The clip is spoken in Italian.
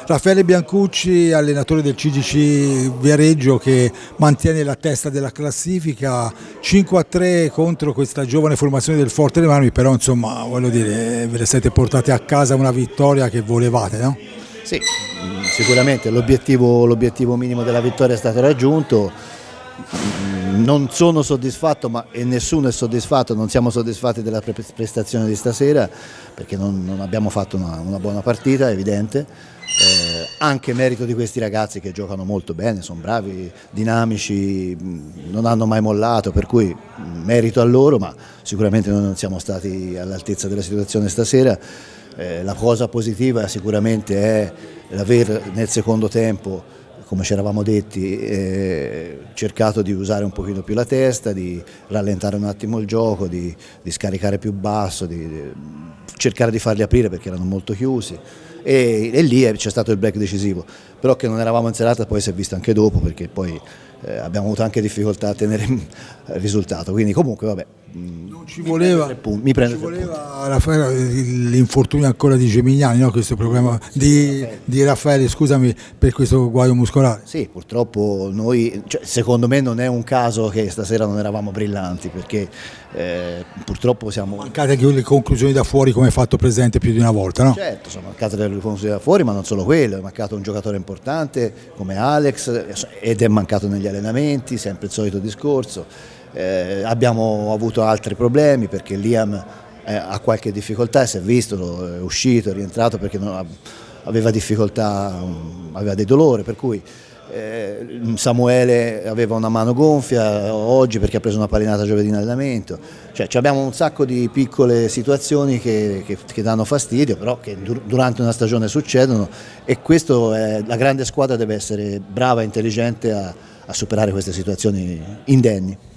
Raffaele Biancucci, allenatore del CGC Viareggio, che mantiene la testa della classifica, 5-3 contro questa giovane formazione del Forte dei Marmi, però insomma voglio dire, ve le siete portate a casa una vittoria che volevate, no? Sì, sicuramente l'obiettivo minimo della vittoria è stato raggiunto. Non sono soddisfatto, e nessuno è soddisfatto, non siamo soddisfatti della prestazione di stasera perché non abbiamo fatto una buona partita, è evidente. Anche merito di questi ragazzi che giocano molto bene, sono bravi, dinamici, non hanno mai mollato, per cui merito a loro, ma sicuramente noi non siamo stati all'altezza della situazione stasera. La cosa positiva sicuramente è l'aver nel secondo tempo, come ci eravamo detti, cercato di usare un pochino più la testa, di rallentare un attimo il gioco, di scaricare più basso, di cercare di farli aprire perché erano molto chiusi e lì c'è stato il break decisivo, però che non eravamo in serata poi si è visto anche dopo perché poi abbiamo avuto anche difficoltà a tenere il risultato, quindi comunque vabbè. Non ci voleva, voleva l'infortunio ancora di Gemignani, no? Questo problema di Raffaele, scusami, per questo guaio muscolare. Sì, purtroppo noi, secondo me non è un caso che stasera non eravamo brillanti, perché purtroppo siamo... Mancate anche le conclusioni da fuori, come fatto presente più di una volta, no? Certo, sono mancate le conclusioni da fuori, ma non solo quello, è mancato un giocatore importante come Alex ed è mancato negli allenamenti, sempre il solito discorso. Abbiamo avuto altri problemi perché Liam ha qualche difficoltà e si è visto, è uscito, è rientrato perché aveva difficoltà, aveva dei dolori, per cui Samuele aveva una mano gonfia oggi perché ha preso una palinata giovedì in allenamento, cioè abbiamo un sacco di piccole situazioni che danno fastidio, però che durante una stagione succedono e questo la grande squadra deve essere brava e intelligente a superare queste situazioni indenni.